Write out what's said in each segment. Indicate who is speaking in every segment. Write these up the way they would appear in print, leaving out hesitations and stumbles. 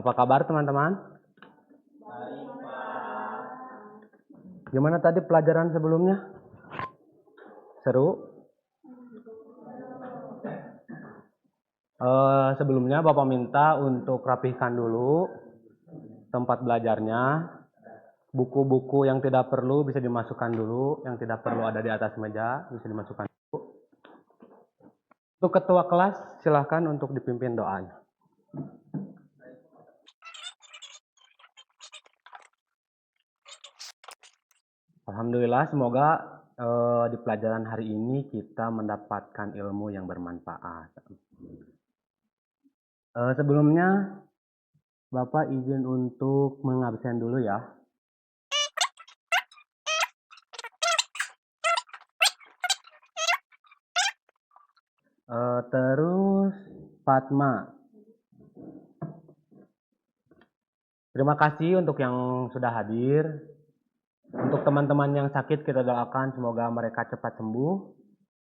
Speaker 1: Apa kabar teman-teman? Gimana tadi pelajaran sebelumnya? Seru? Sebelumnya Bapak minta untuk rapihkan dulu tempat belajarnya. Buku-buku yang tidak perlu bisa dimasukkan dulu, yang tidak perlu ada di atas meja bisa dimasukkan dulu. Untuk ketua kelas silahkan untuk dipimpin doanya. Alhamdulillah, semoga di pelajaran hari ini kita mendapatkan ilmu yang bermanfaat. Sebelumnya, Bapak izin untuk mengabsen dulu ya. Terus Fatma. Terima kasih untuk yang sudah hadir. Untuk teman-teman yang sakit kita doakan semoga mereka cepat sembuh.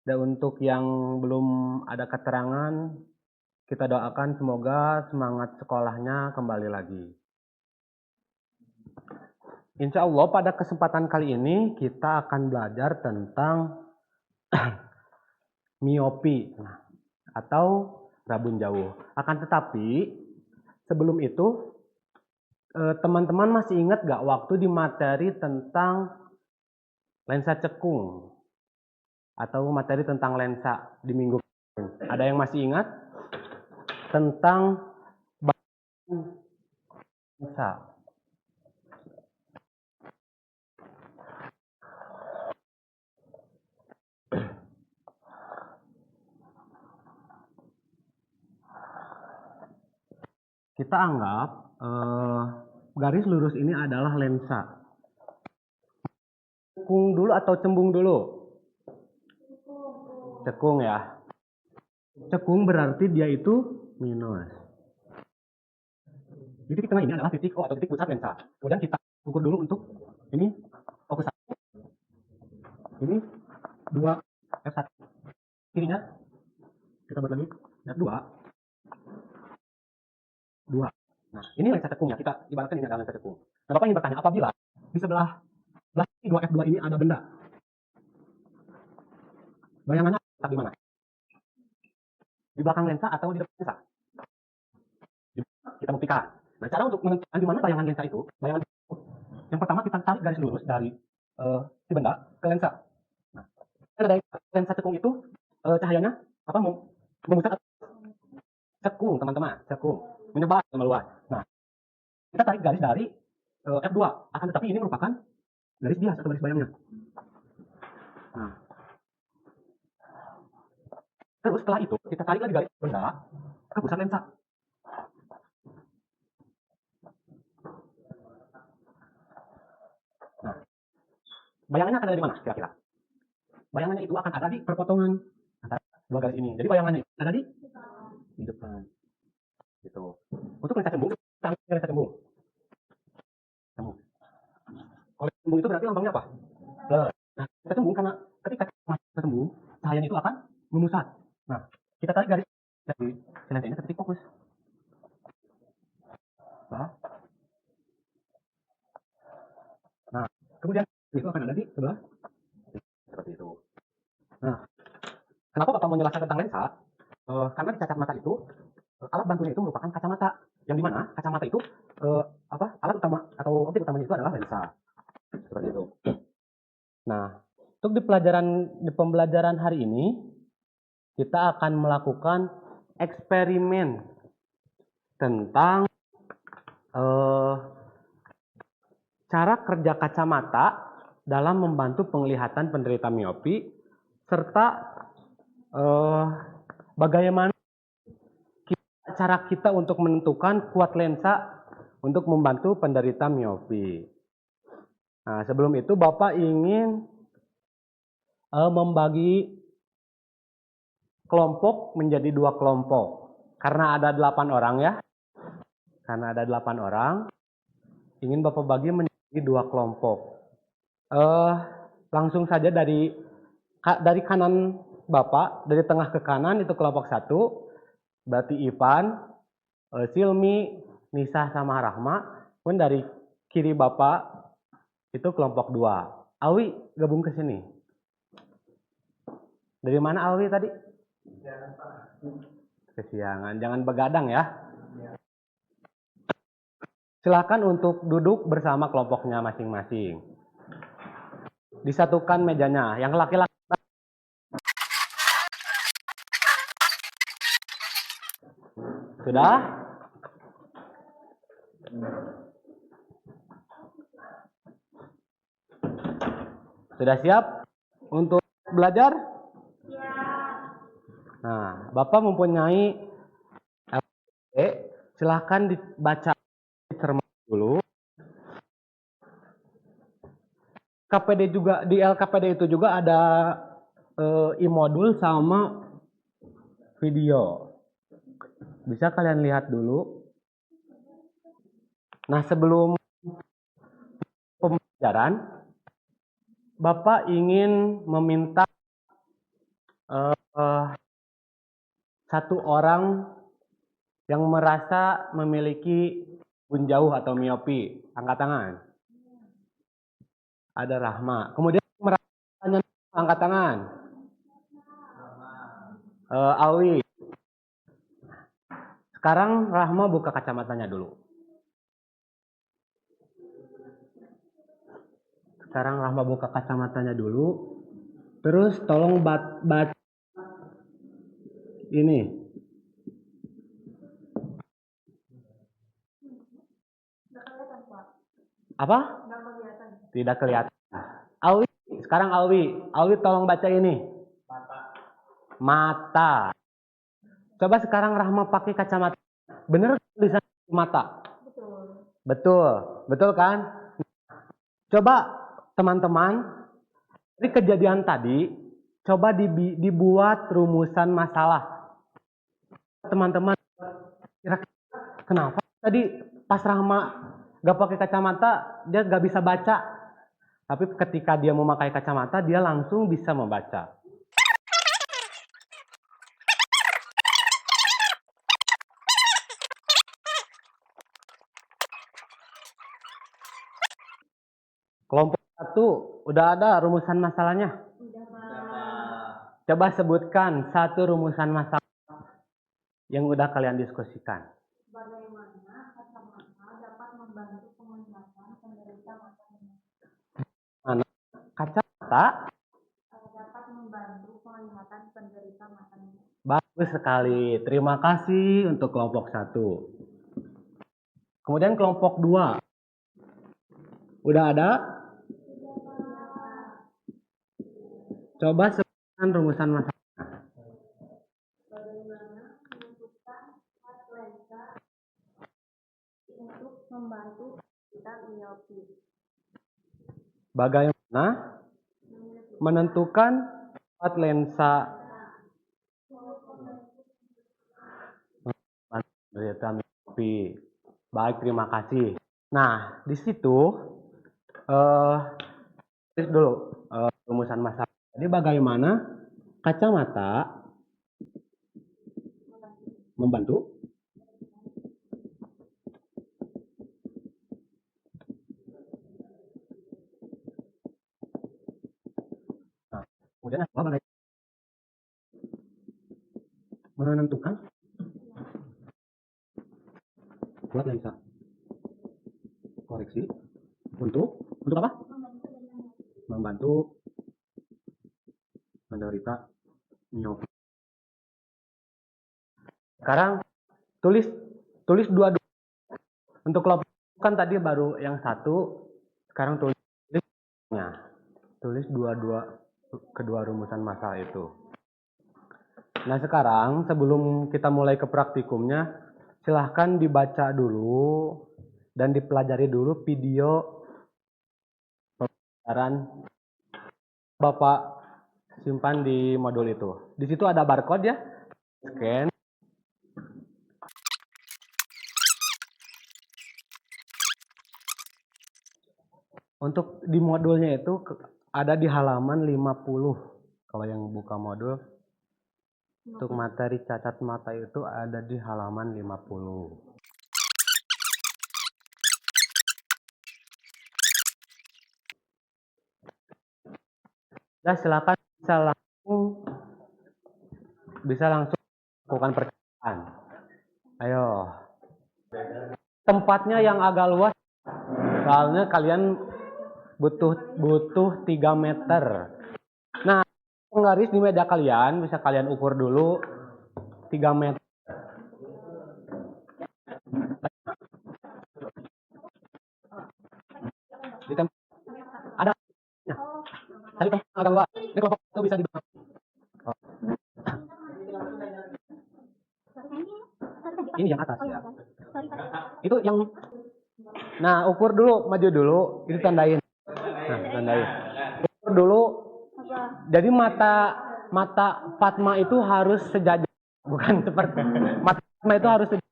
Speaker 1: Dan untuk yang belum ada keterangan, kita doakan semoga semangat sekolahnya kembali lagi. Insya Allah pada kesempatan kali ini kita akan belajar tentang miopi atau rabun jauh. Akan tetapi sebelum itu teman-teman masih ingat gak waktu di materi tentang lensa cekung atau materi tentang lensa di minggu kemarin? Ada yang masih ingat tentang lensa? Kita anggap garis lurus ini adalah lensa. Cekung dulu atau cembung dulu? Cekung ya. Cekung berarti dia itu minus. Jadi titik tengah ini adalah titik O atau titik pusat lensa. Kemudian kita ukur dulu untuk ini fokus 1. Ini 2 F1. Kirinya kita buat lagi F2. 2. Nah, ini lensa cekungnya. Kita ibaratkan ini adalah lensa cekung. Nah, Bapak ingin bertanya, apabila di sebelah 2F2 ini ada benda, bayangannya di mana? Di belakang lensa atau di depan lensa? Kita buktikan. Nah, cara untuk menentukan di mana bayangan lensa itu, yang pertama kita tarik garis lurus dari si benda ke lensa. Nah, dari lensa cekung itu cahayanya apa memusat cekung, teman-teman, cekung menyebar ke luar. Nah, kita tarik garis dari F2, akan tetapi ini merupakan garis bias atau garis bayangnya. Nah, terus setelah itu kita tarik lagi garis benda ke pusat lensa. Nah, bayangannya akan ada di mana kira-kira? Bayangannya itu akan ada di perpotongan antara dua garis ini. Jadi bayangannya ada di depan. Gitu. Untuk lensa cembung, kita ambil lensa cembung. Kalau cembung itu berarti lambangnya apa? Nah, kita cembung karena ketika kita cembung, cahayanya itu akan memusat. Nah, kita tarik garis dari lensa ini ke titik fokus. Nah, kemudian itu akan ada di sebelah seperti itu. Nah, kenapa Bapak menjelaskan tentang lensa? Karena di cacat mata itu alat bantunya itu merupakan kacamata, yang dimana kacamata itu alat utama atau objek utamanya itu adalah lensa. Seperti itu. Nah, untuk di pembelajaran hari ini kita akan melakukan eksperimen tentang cara kerja kacamata dalam membantu penglihatan penderita miopi serta bagaimana cara kita untuk menentukan kuat lensa untuk membantu penderita miopi. Nah, sebelum itu Bapak ingin membagi kelompok menjadi 2 kelompok. Karena ada 8 orang ya. Karena ada 8 orang, ingin Bapak bagi menjadi 2 kelompok. Langsung saja dari kanan Bapak, dari tengah ke kanan itu kelompok 1. Berarti Ivan, Silmi, Nisa sama Rahma. Pun dari kiri Bapak itu kelompok 2. Alwi gabung ke sini. Dari mana Alwi tadi? Kesiangan. Jangan begadang ya. Silakan untuk duduk bersama kelompoknya masing-masing. Disatukan mejanya. Yang laki-laki sudah? Sudah siap untuk belajar? Ya. Nah, Bapak mempunyai LKPD, silahkan dibaca cermat dulu. KPD juga, di LKPD itu juga ada e-modul sama video. Bisa kalian lihat dulu. Nah, sebelum pembelajaran, Bapak ingin meminta satu orang yang merasa memiliki bun jauh atau miopi. Angkat tangan. Ada Rahma. Kemudian merasa angkat tangan. Alwi. Sekarang Rahma buka kacamatanya dulu. Sekarang Rahma buka kacamatanya dulu. Terus tolong baca ini. Apa? Tidak kelihatan. Alwi, sekarang Alwi tolong baca ini. Mata. Coba sekarang Rahma pakai kacamata. Bener tulisan mata? Betul kan? Coba teman-teman, dari kejadian tadi, coba dibuat rumusan masalah. Teman-teman, kira-kira kenapa tadi pas Rahma gak pakai kacamata, dia gak bisa baca. Tapi ketika dia memakai kacamata, dia langsung bisa membaca. Kelompok 1, udah ada rumusan masalahnya? Coba sebutkan satu rumusan masalah yang udah kalian diskusikan. Bagaimana kacamata dapat membantu penglihatan penderita mata minus? Kacamata dapat membantu penglihatan penderita mata minus. Bagus sekali. Terima kasih untuk kelompok 1. Kemudian kelompok 2. Udah ada? Coba sebutkan rumusan masalah. Bagaimana menentukan lensa untuk membantu kita miopi? Bagaimana menentukan lensa miopi? Baik, terima kasih. Nah, di situ tulis dulu rumusan masalah. Jadi bagaimana kacamata membantu kemudian apa menentukan buat lensa koreksi untuk apa? Membantu menderita miopi. Sekarang tulis dua untuk kelompok kan tadi baru yang 1, sekarang tulis kedua rumusan masalah itu. Nah, sekarang sebelum kita mulai ke praktikumnya, silahkan dibaca dulu dan dipelajari dulu video pembelajaran Bapak simpan di modul itu. Di situ ada barcode ya, scan. Untuk di modulnya itu ada di halaman 50. Kalau yang buka modul, untuk materi cacat mata itu ada di halaman 50. Nah, silakan bisa langsung lakukan percobaan. Ayo. Tempatnya yang agak luas, soalnya kalian butuh 3 meter. Nah, garis di meja kalian bisa kalian ukur dulu 3 meter. Di tempat ada, nah, tadi tempat agak luas. Ini kelompok itu bisa di ini yang atas ya. Itu yang, nah ukur dulu, maju dulu, itu tandain. Nah, tandain. Ukur dulu. Jadi mata Fatma itu harus sejajar, bukan seperti mata Fatma itu harus sejajar.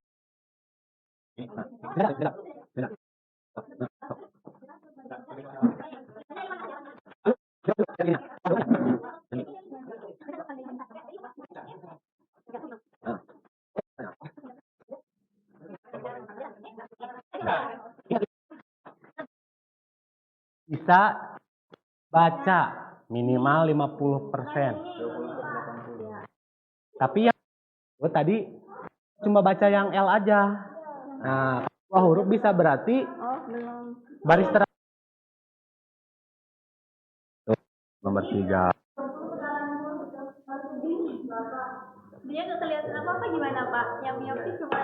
Speaker 1: Bisa baca minimal 50%. Tapi yang tadi cuma baca yang L aja. Nah, dua huruf bisa berarti baris terakhir. Nomor 3.
Speaker 2: Dia nggak kelihatan apa-apa gimana Pak? Yang miopi cuma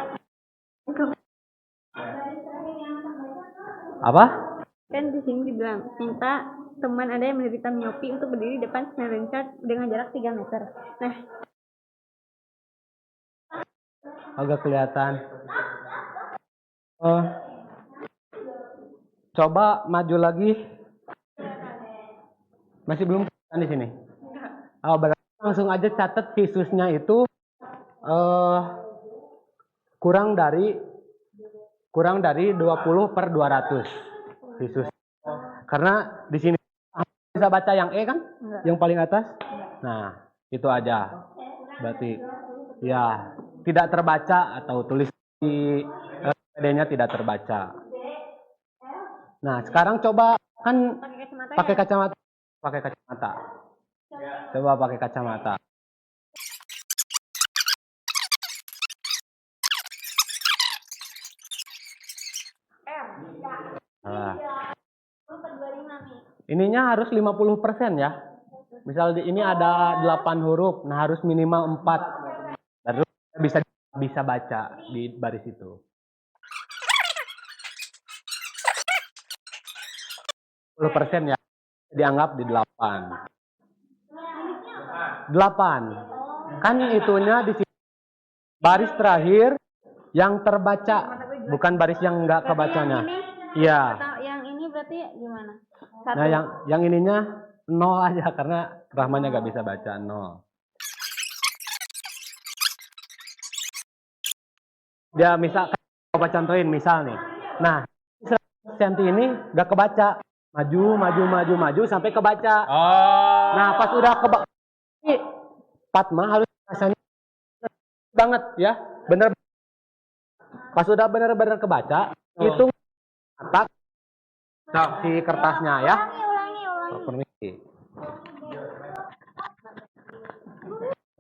Speaker 1: Apa?
Speaker 2: kan di sini dibilang minta teman ada yang menderita miopi untuk berdiri depan Snellen chart dengan jarak 3 meter. Nah,
Speaker 1: Agak kelihatan. Coba maju lagi. Masih belum kelihatan di sini. Oh, berarti langsung aja catat visusnya itu kurang dari 20/200 visus. Karena di sini bisa baca yang E kan?
Speaker 2: enggak.
Speaker 1: Yang paling atas. Nah, itu aja. Berarti ya tidak terbaca atau tulis di PD-nya tidak terbaca. Nah, sekarang coba kan pakai kacamata. Coba pakai kacamata. Nah, ininya harus 50% ya. Misal di ini ada 8 huruf, nah harus minimal 4. Terus bisa baca di baris itu. 10% ya, dianggap di 8. 8. Kan itunya di sini baris terakhir yang terbaca, bukan baris yang enggak kebacanya. Iya.
Speaker 2: Yang ini berarti gimana?
Speaker 1: Nah, yang ininya 0 aja karena Rahmannya nggak bisa baca 0. Dia misal, coba contohin misal nih. Nah, senti ini nggak kebaca. Maju sampai kebaca.
Speaker 3: Oh.
Speaker 1: Nah, pas udah kebaca, Fatma harus rasanya banget ya, bener. Pas udah bener-bener kebaca, hitung atas si kertasnya ya.
Speaker 2: Ulangi.
Speaker 1: Permisi.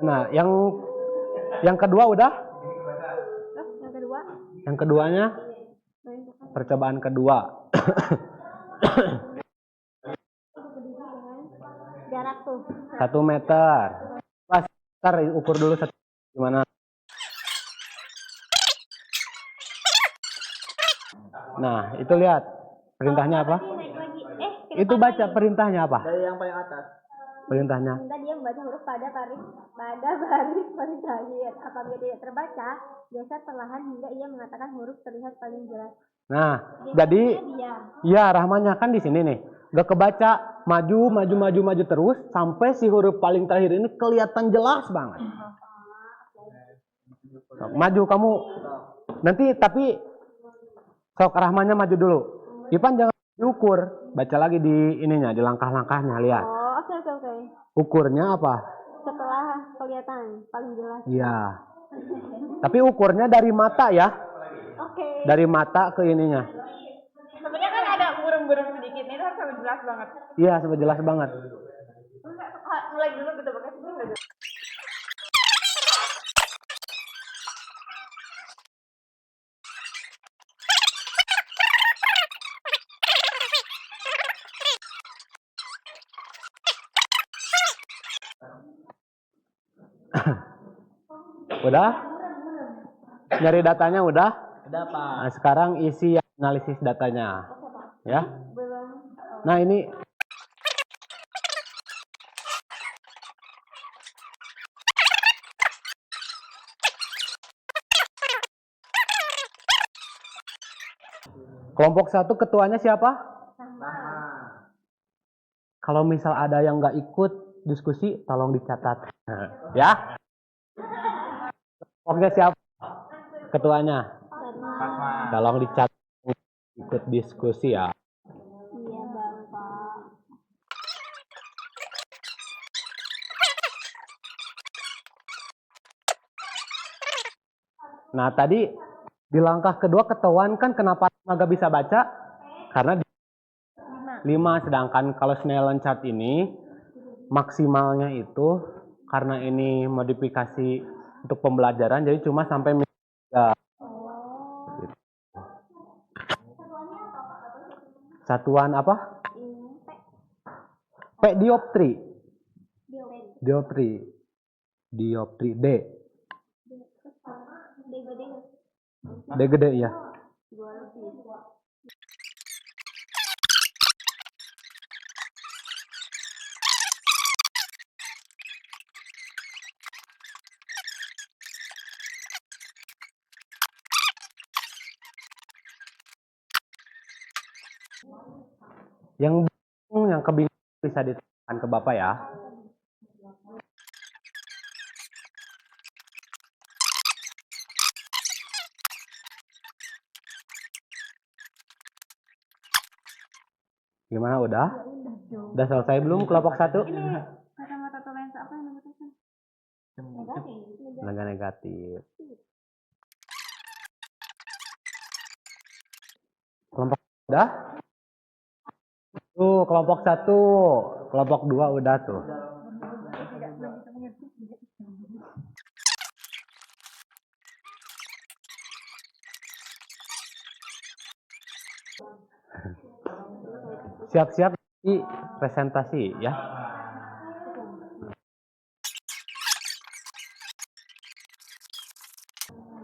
Speaker 1: Nah, yang kedua udah?
Speaker 2: Yang kedua?
Speaker 1: Yang keduanya percobaan kedua.
Speaker 2: Jarak tuh
Speaker 1: 1 meter. Pas ntar ukur dulu gimana. Nah, itu lihat perintahnya apa? Itu baca perintahnya apa?
Speaker 3: Dari yang paling atas.
Speaker 1: Perintahnya.
Speaker 2: Minta dia membaca huruf pada baris paling terakhir. Apabila tidak terbaca, biasa perlahan hingga ia mengatakan huruf terlihat paling jelas.
Speaker 1: Nah, jadi ya Rahmannya kan di sini nih. Gak kebaca, maju terus sampai si huruf paling terakhir ini kelihatan jelas banget. Maju kamu. Nanti tapi sok Rahmannya maju dulu. Ipan jangan diukur, baca lagi di ininya, di langkah-langkahnya, lihat.
Speaker 2: Oh, oke.
Speaker 1: Ukurnya apa?
Speaker 2: Setelah kelihatan paling jelas.
Speaker 1: Iya. Tapi ukurnya dari mata ya.
Speaker 2: Oke.
Speaker 1: Dari mata ke ininya.
Speaker 4: Sebenarnya kan ada burung-burung sedikit, itu harus sampai jelas banget.
Speaker 1: Iya, sampai jelas banget.
Speaker 2: like dulu kita pakai sini nggak?
Speaker 1: Udah? Nyari datanya udah?
Speaker 3: Udah, Pak.
Speaker 1: Nah, sekarang isi analisis datanya. Ya. Nah, ini kelompok 1 ketuanya siapa? Kalau misal ada yang nggak ikut diskusi, tolong dicatat. Ya. Kelompoknya siapa? Ketuanya. Tolong dicatat ikut diskusi ya.
Speaker 2: Iya, Bapak.
Speaker 1: Nah, tadi di langkah kedua ketahuan kan kenapa nggak bisa baca? Karena 5, sedangkan kalau Snellen chart ini maksimalnya itu karena ini modifikasi untuk pembelajaran jadi cuma sampai 3. Satuan apa? P dioptri. Dioptri. Dioptri D. D gede ya. Yang bingung, yang kebingungan bisa ditanyakan ke Bapak ya. Gimana udah? Udah selesai belum kelompok 1?
Speaker 2: Kacamata atau lensa apa yang dibutuhkan?
Speaker 1: Tenaga negatif. Kelompok udah? Tuh, kelompok 1. Kelompok 2 udah tuh. Siap-siap di presentasi ya.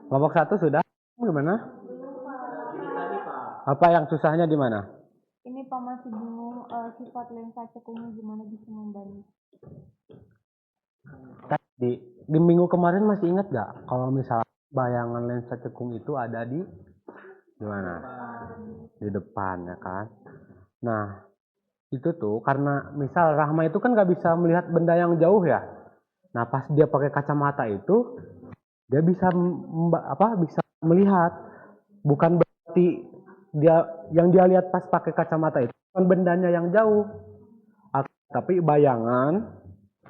Speaker 1: Kelompok 1 sudah? Gimana? Apa yang susahnya di mana?
Speaker 2: Ini Pak masih bingung sifat lensa cekungnya gimana bisa membanding.
Speaker 1: Di minggu kemarin masih ingat gak? Kalau misalnya bayangan lensa cekung itu ada di mana? Di depan ya kan? Nah, itu tuh karena misal Rahma itu kan gak bisa melihat benda yang jauh ya. Nah, pas dia pakai kacamata itu dia bisa bisa melihat. Bukan berarti dia yang dia lihat pas pakai kacamata itu bukan bendanya yang jauh, tapi bayangan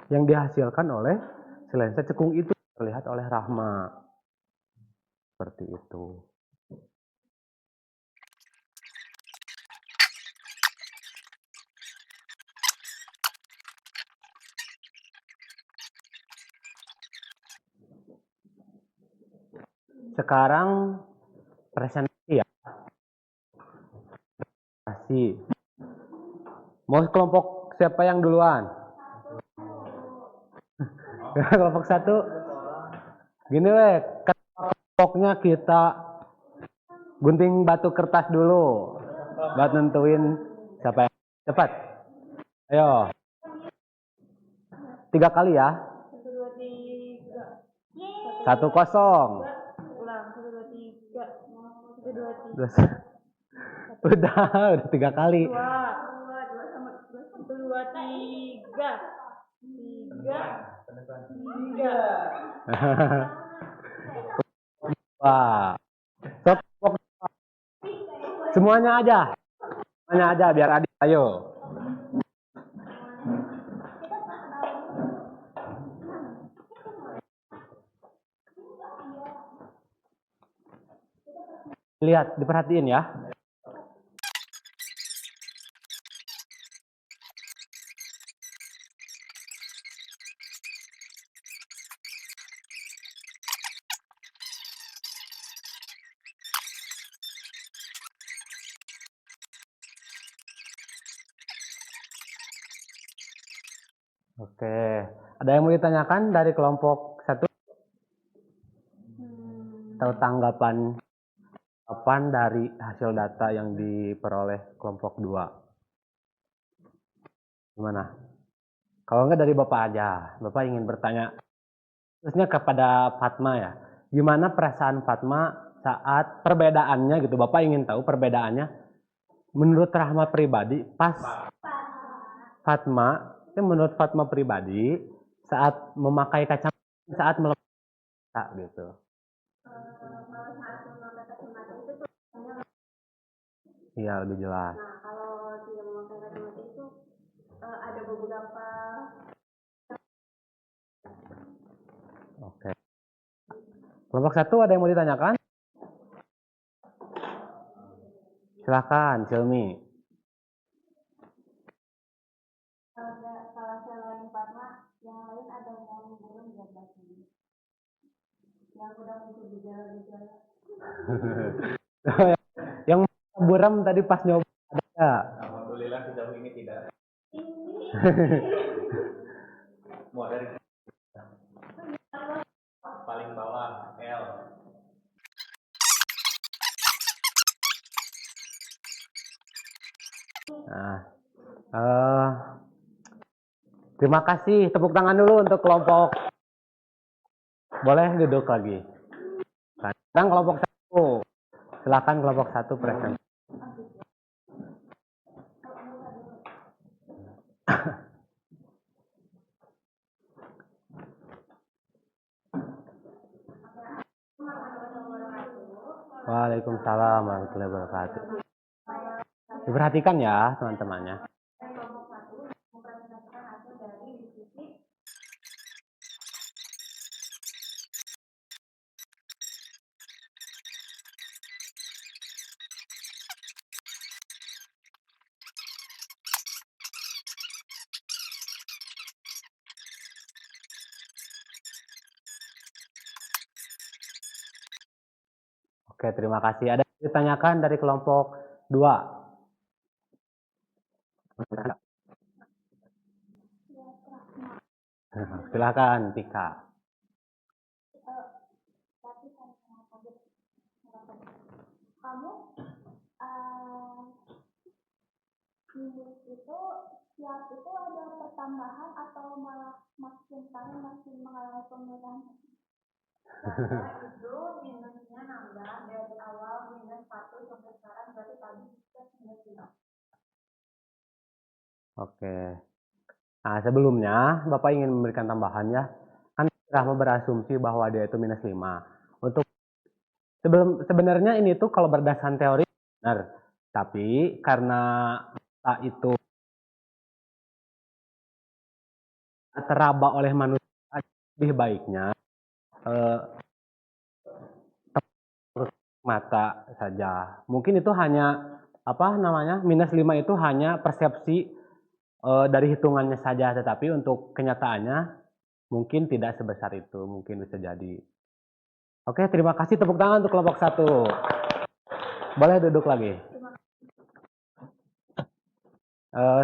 Speaker 1: yang dihasilkan oleh si lensa cekung itu terlihat oleh Rahma. Seperti itu. Sekarang presentasi ya. Presentasi. Mau kelompok siapa yang duluan? Kelompok 1. Gini weh, kelompoknya kita gunting batu kertas dulu. Buat nentuin siapa yang cepat. Ayo. 3 kali ya. 1, 2, 3. 1-0.
Speaker 2: Ulang 1, 2, 3. 1, 2, 3.
Speaker 1: Udah 3 kali.
Speaker 2: 2 sama 1, 2, 3. 3.
Speaker 1: Wah. Semuanya aja. Semuanya aja biar adil. Ayo. Lihat, diperhatiin ya. Oke, ada yang mau ditanyakan dari kelompok 1 atau tanggapan dari hasil data yang diperoleh kelompok 2? Gimana? Kalau enggak dari Bapak aja, Bapak ingin bertanya khususnya kepada Fatma ya. Gimana perasaan Fatma saat perbedaannya gitu, Bapak ingin tahu perbedaannya menurut Rahma pribadi pas Fatma, menurut Fatma pribadi saat memakai kacamata, saat melepas gitu. Iya, lebih jelas.
Speaker 2: Nah, kalau tidak memakai kacamata itu ada beberapa.
Speaker 1: Oke. Kelompok 1 ada yang mau ditanyakan? Silakan, Silmi.
Speaker 2: Kalau selain Fatma, yang lain ada yang belum jabat ini. Yang udah muncul gejala-gejala.
Speaker 1: Yang buram tadi pas nyoba ada.
Speaker 3: Alhamdulillah sejauh ini tidak. Mau dari paling bawah L.
Speaker 1: Nah, terima kasih. Tepuk tangan dulu untuk kelompok. Boleh duduk lagi. Sekarang kelompok 1. Silakan kelompok 1 present. Waalaikumsalam warahmatullahi wabarakatuh. Diperhatikan ya teman-temannya. Oke, terima kasih. Ada yang ditanyakan dari kelompok 2? Silakan, Tika.
Speaker 2: Kamu minggu itu siap itu ada pertambahan atau malah makin mengalami penurunan? Karena itu minusnya nambah dari awal minus 1 sampai sekarang berarti tadi bisa minus 5.
Speaker 1: Oke. Nah, sebelumnya Bapak ingin memberikan tambahan ya. Kan Rahma berasumsi bahwa dia itu minus 5. Untuk sebenarnya ini tuh kalau berdasarkan teori benar. Tapi karena itu teraba oleh manusia, lebih baiknya mata saja. Mungkin itu hanya minus 5 itu hanya persepsi dari hitungannya saja, tetapi untuk kenyataannya mungkin tidak sebesar itu, mungkin bisa jadi. Oke, terima kasih, tepuk tangan untuk kelompok 1. Boleh duduk lagi.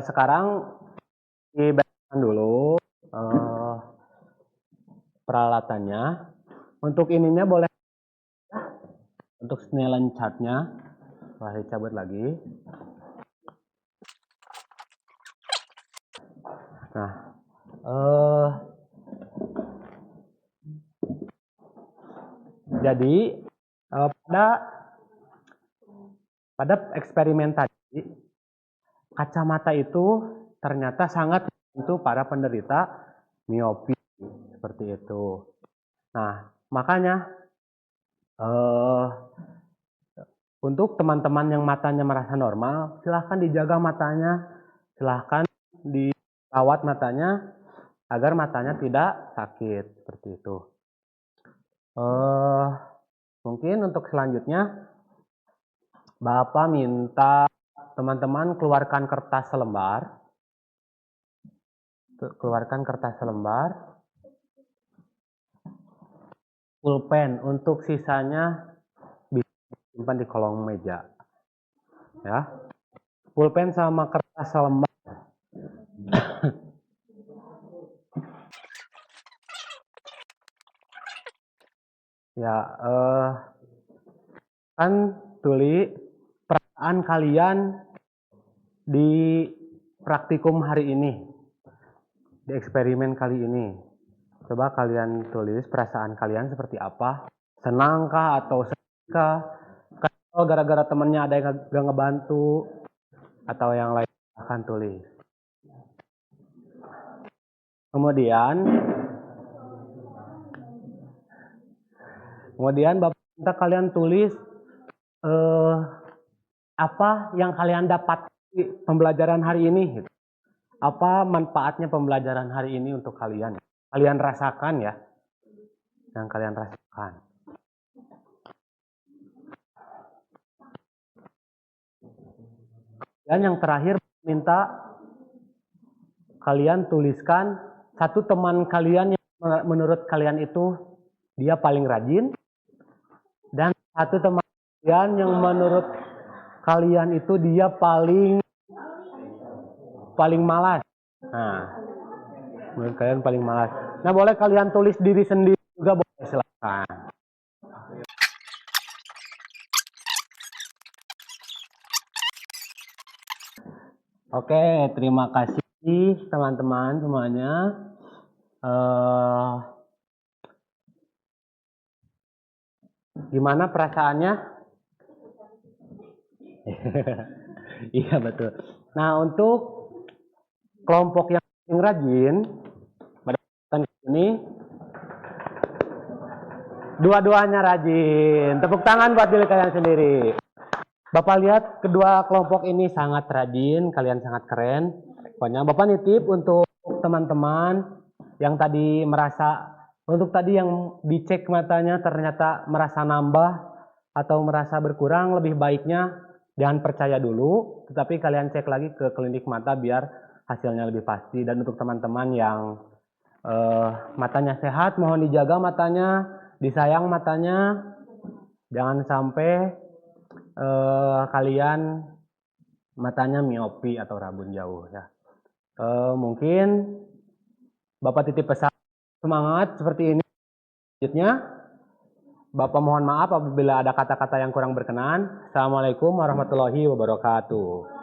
Speaker 1: Sekarang dibereskan dulu peralatannya. Untuk ininya boleh, untuk Snellen chartnya boleh dicabut lagi. Nah, jadi pada eksperimen tadi, kacamata itu ternyata sangat membantu para penderita miopi seperti itu. Nah, makanya untuk teman-teman yang matanya merasa normal, silahkan dijaga matanya, silahkan dirawat matanya agar matanya tidak sakit seperti itu. Mungkin untuk selanjutnya Bapak minta teman-teman keluarkan kertas selembar. Keluarkan kertas selembar. Pulpen, untuk sisanya bisa disimpan di kolong meja. Ya. Pulpen sama kertas selembar. Ya, kan tulis perasaan kalian di praktikum hari ini, di eksperimen kali ini. Coba kalian tulis perasaan kalian seperti apa? Senangkah atau sedihkah? Kalau gara-gara temennya ada yang gak ngebantu atau yang lain, akan tulis. Kemudian Bapak minta kalian tulis apa yang kalian dapat di pembelajaran hari ini. Apa manfaatnya pembelajaran hari ini untuk kalian? Kalian rasakan ya, yang kalian rasakan. Dan yang terakhir minta kalian tuliskan satu teman kalian yang menurut kalian itu dia paling rajin, dan satu teman kalian yang menurut kalian itu dia paling malas. Nah, menurut kalian paling malas. Nah, boleh kalian tulis diri sendiri juga, boleh, silakan. Oke, terima kasih teman-teman semuanya. Gimana perasaannya? Iya, betul. Nah, untuk kelompok yang paling rajin pada ini, dua-duanya rajin. Tepuk tangan buat diri kalian sendiri. Bapak lihat kedua kelompok ini sangat rajin, kalian sangat keren. Pokoknya Bapak nitip untuk teman-teman yang tadi merasa, untuk tadi yang dicek matanya ternyata merasa nambah atau merasa berkurang, lebih baiknya jangan percaya dulu, tetapi kalian cek lagi ke klinik mata biar hasilnya lebih pasti. Dan untuk teman-teman yang matanya sehat, mohon dijaga matanya, disayang matanya, jangan sampai kalian matanya miopi atau rabun jauh ya. Mungkin Bapak titip pesan semangat seperti ini. Selanjutnya Bapak mohon maaf apabila ada kata-kata yang kurang berkenan. Assalamualaikum warahmatullahi wabarakatuh.